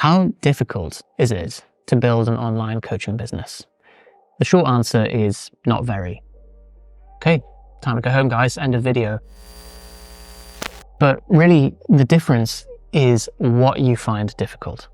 How difficult is it to build an online coaching business? The short answer is not very. Okay, time to go home, guys. End of video. But really, the difference is what you find difficult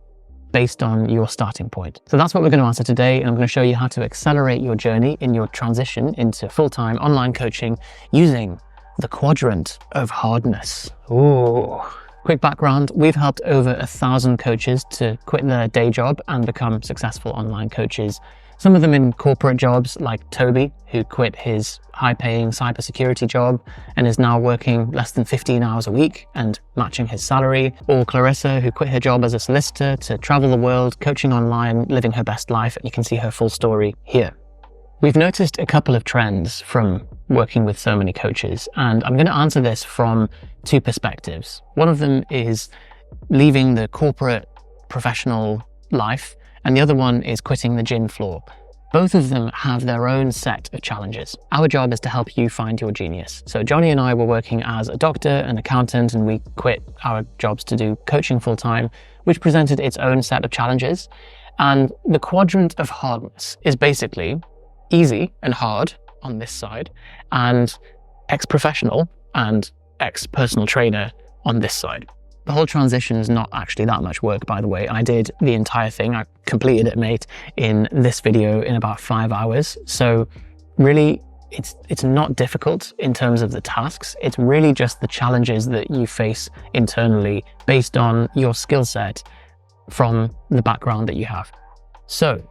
based on your starting point. So that's what we're going to answer today, and I'm going to show you how to accelerate your journey in your transition into full-time online coaching using the quadrant of hardness. Ooh. Quick background, we've helped over 1,000 coaches to quit their day job and become successful online coaches. Some of them in corporate jobs, like Toby, who quit his high-paying cybersecurity job and is now working less than 15 hours a week and matching his salary. Or Clarissa, who quit her job as a solicitor to travel the world, coaching online, living her best life. And you can see her full story here. We've noticed a couple of trends from working with so many coaches, and I'm going to answer this from two perspectives. One of them is leaving the corporate professional life, and the other one is quitting the gym floor. Both of them have their own set of challenges. Our job is to help you find your genius. So Johnny and I were working as a doctor, an accountant, and we quit our jobs to do coaching full-time, which presented its own set of challenges. And the quadrant of hardness is basically easy and hard on this side, and ex-professional and ex-personal trainer on this side. The whole transition is not actually that much work, by the way. I did the entire thing. I completed it, mate, in this video in about 5 hours. So really, it's not difficult in terms of the tasks. It's really just the challenges that you face internally based on your skill set from the background that you have. So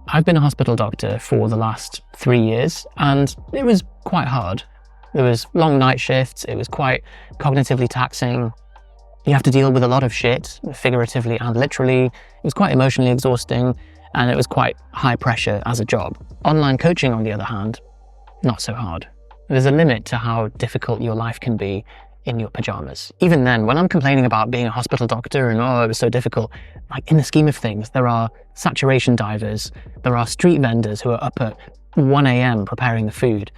I've been a hospital doctor for the last 3 years, and it was quite hard. There was long night shifts. It was quite cognitively taxing. You have to deal with a lot of shit, figuratively and literally. It was quite emotionally exhausting, and it was quite high pressure as a job. Online coaching, on the other hand, not so hard. There's a limit to how difficult your life can be in your pajamas. Even then, when I'm complaining about being a hospital doctor and oh, it was so difficult, like in the scheme of things, there are saturation divers, there are street vendors who are up at 1 a.m. preparing the food.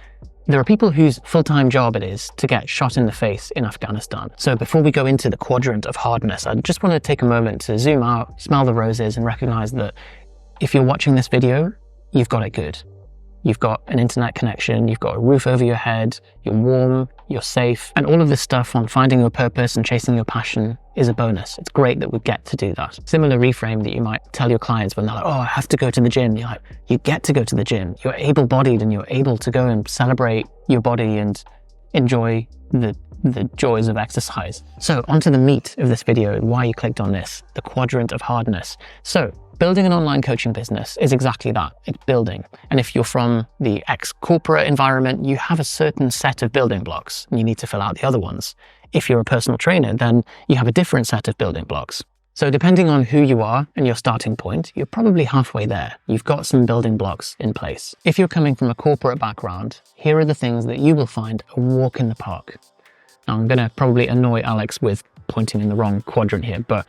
There are people whose full-time job it is to get shot in the face in Afghanistan. So before we go into the quadrant of hardness, I just want to take a moment to zoom out, smell the roses, and recognize that if you're watching this video, you've got it good. You've got an internet connection, you've got a roof over your head, you're warm, you're safe, and all of this stuff on finding your purpose and chasing your passion is a bonus. It's great that we get to do that. Similar reframe that you might tell your clients when they're like, oh, I have to go to the gym. You're like, you get to go to the gym. You're able-bodied and you're able to go and celebrate your body and enjoy the joys of exercise. So onto the meat of this video and why you clicked on this, the quadrant of hardness. So building an online coaching business is exactly that. It's building. And if you're from the ex-corporate environment, you have a certain set of building blocks and you need to fill out the other ones. If you're a personal trainer, then you have a different set of building blocks. So depending on who you are and your starting point, you're probably halfway there. You've got some building blocks in place. If you're coming from a corporate background, here are the things that you will find a walk in the park. Now, I'm going to probably annoy Alex with pointing in the wrong quadrant here, but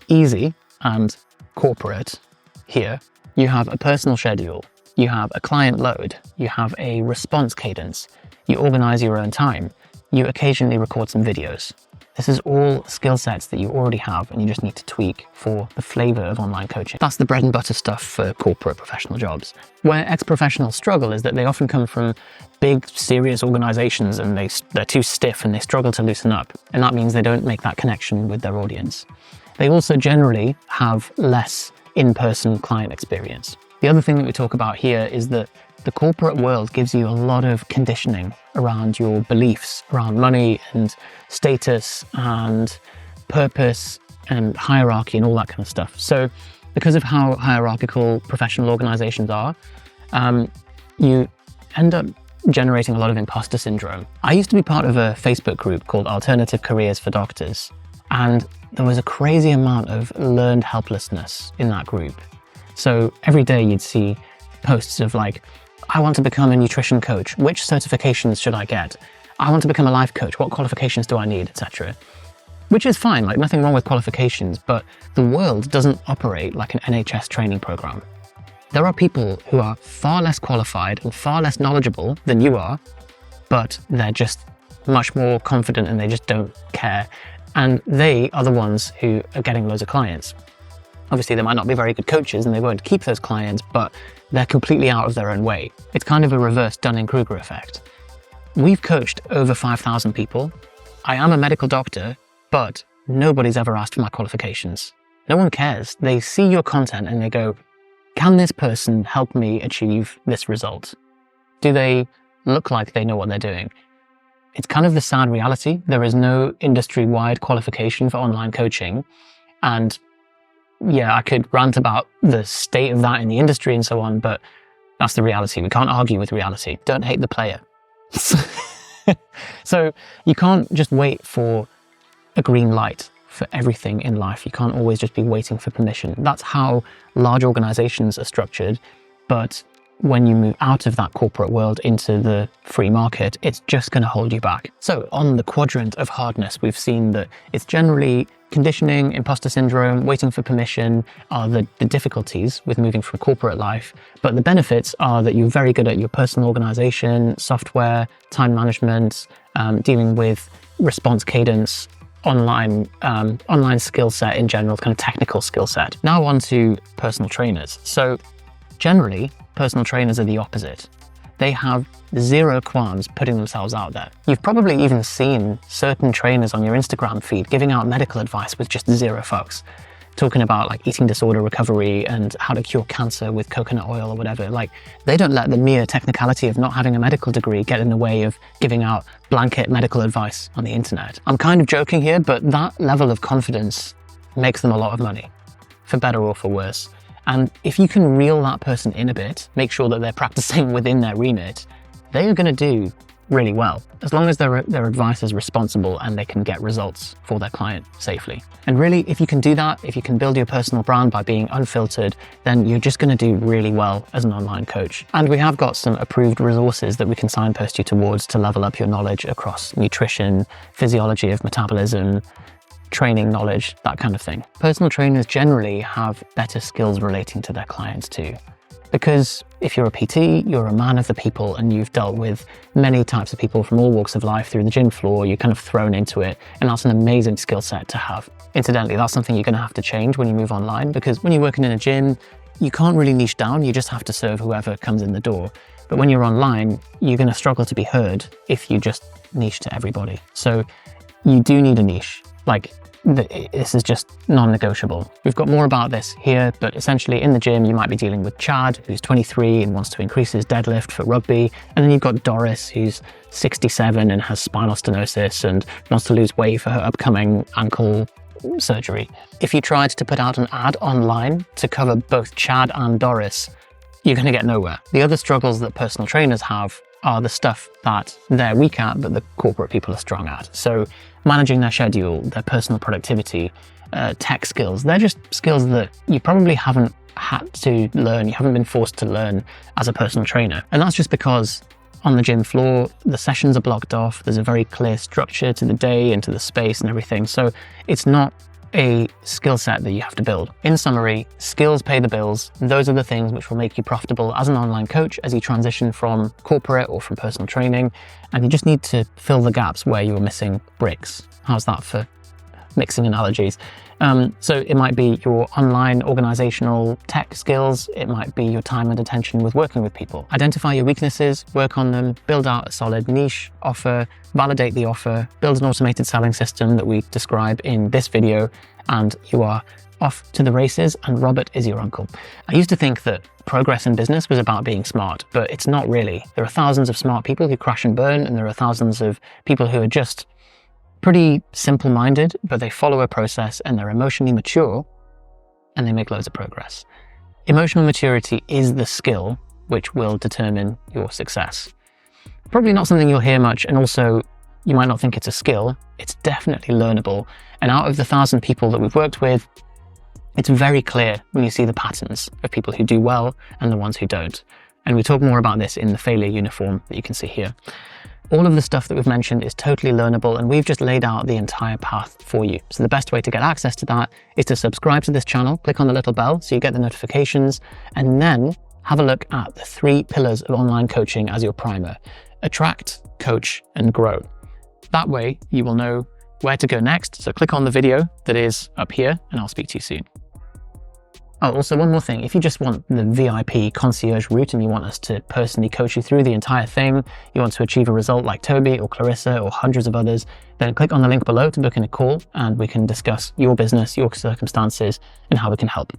easy and corporate here, you have a personal schedule, you have a client load, you have a response cadence, you organize your own time, you occasionally record some videos. This is all skill sets that you already have and you just need to tweak for the flavor of online coaching. That's the bread and butter stuff for corporate professional jobs. Where ex-professionals struggle is that they often come from big, serious organizations and they're too stiff and they struggle to loosen up. And that means they don't make that connection with their audience. They also generally have less in-person client experience. The other thing that we talk about here is that the corporate world gives you a lot of conditioning around your beliefs, around money and status and purpose and hierarchy and all that kind of stuff. So because of how hierarchical professional organizations are, you end up generating a lot of imposter syndrome. I used to be part of a Facebook group called Alternative Careers for Doctors, and there was a crazy amount of learned helplessness in that group. So every day you'd see posts of like, I want to become a nutrition coach. Which certifications should I get? I want to become a life coach. What qualifications do I need, etc. Which is fine, like nothing wrong with qualifications, but the world doesn't operate like an NHS training program. There are people who are far less qualified and far less knowledgeable than you are, but they're just much more confident and they just don't care. And they are the ones who are getting loads of clients. Obviously, they might not be very good coaches and they won't keep those clients, but they're completely out of their own way. It's kind of a reverse Dunning-Kruger effect. We've coached over 5,000 people. I am a medical doctor, but nobody's ever asked for my qualifications. No one cares. They see your content and they go, can this person help me achieve this result? Do they look like they know what they're doing? It's kind of the sad reality. There is no industry-wide qualification for online coaching. And yeah, I could rant about the state of that in the industry and so on, but that's the reality. We can't argue with reality. Don't hate the player. So you can't just wait for a green light for everything in life. You can't always just be waiting for permission. That's how large organizations are structured. But when you move out of that corporate world into the free market, it's just going to hold you back. So on the quadrant of hardness, we've seen that it's generally conditioning, imposter syndrome, waiting for permission are the difficulties with moving from corporate life. But the benefits are that you're very good at your personal organization, software, time management, dealing with response cadence, online skill set in general, kind of technical skill set. Now on to personal trainers. So generally, personal trainers are the opposite. They have zero qualms putting themselves out there. You've probably even seen certain trainers on your Instagram feed giving out medical advice with just zero fucks, talking about like eating disorder recovery and how to cure cancer with coconut oil or whatever. Like, they don't let the mere technicality of not having a medical degree get in the way of giving out blanket medical advice on the internet. I'm kind of joking here, but that level of confidence makes them a lot of money, for better or for worse. And if you can reel that person in a bit, make sure that they're practicing within their remit, they are going to do really well, as long as their advice is responsible and they can get results for their client safely. And really, if you can do that, if you can build your personal brand by being unfiltered, then you're just going to do really well as an online coach. And we have got some approved resources that we can signpost you towards to level up your knowledge across nutrition, physiology of metabolism, training knowledge, that kind of thing. Personal trainers generally have better skills relating to their clients too. Because if you're a PT, you're a man of the people and you've dealt with many types of people from all walks of life through the gym floor, you're kind of thrown into it, and that's an amazing skill set to have. Incidentally, that's something you're going to have to change when you move online, because when you're working in a gym, you can't really niche down, you just have to serve whoever comes in the door. But when you're online, you're going to struggle to be heard if you just niche to everybody. So you do need a niche. Like, this is just non-negotiable. We've got more about this here, but essentially in the gym, you might be dealing with Chad, who's 23 and wants to increase his deadlift for rugby. And then you've got Doris, who's 67 and has spinal stenosis and wants to lose weight for her upcoming ankle surgery. If you tried to put out an ad online to cover both Chad and Doris, you're going to get nowhere. The other struggles that personal trainers have are the stuff that they're weak at, but the corporate people are strong at. So managing their schedule, their personal productivity, tech skills, they're just skills that you probably haven't had to learn, you haven't been forced to learn as a personal trainer. And that's just because on the gym floor, the sessions are blocked off, there's a very clear structure to the day and to the space and everything. So it's not a skill set that you have to build. In summary, skills pay the bills. Those are the things which will make you profitable as an online coach as you transition from corporate or from personal training. And you just need to fill the gaps where you are missing bricks. How's that for mixing analogies? So it might be your online organizational tech skills. It might be your time and attention with working with people. Identify your weaknesses, work on them, build out a solid niche offer, validate the offer, build an automated selling system that we describe in this video, and you are off to the races, and Robert is your uncle. I used to think that progress in business was about being smart, but it's not really. There are thousands of smart people who crash and burn, and there are thousands of people who are just pretty simple-minded, but they follow a process and they're emotionally mature and they make loads of progress. Emotional maturity is the skill which will determine your success. Probably not something you'll hear much, and also you might not think it's a skill. It's definitely learnable. And out of the 1,000 people that we've worked with, it's very clear when you see the patterns of people who do well and the ones who don't. And we talk more about this in the failure uniform that you can see here. All of the stuff that we've mentioned is totally learnable, and we've just laid out the entire path for you. So the best way to get access to that is to subscribe to this channel, click on the little bell so you get the notifications, and then have a look at the 3 pillars of online coaching as your primer: attract, coach, and grow. That way you will know where to go next. So click on the video that is up here, and I'll speak to you soon. Oh, also one more thing. If you just want the VIP concierge route and you want us to personally coach you through the entire thing, you want to achieve a result like Toby or Clarissa or hundreds of others, then click on the link below to book in a call and we can discuss your business, your circumstances, and how we can help.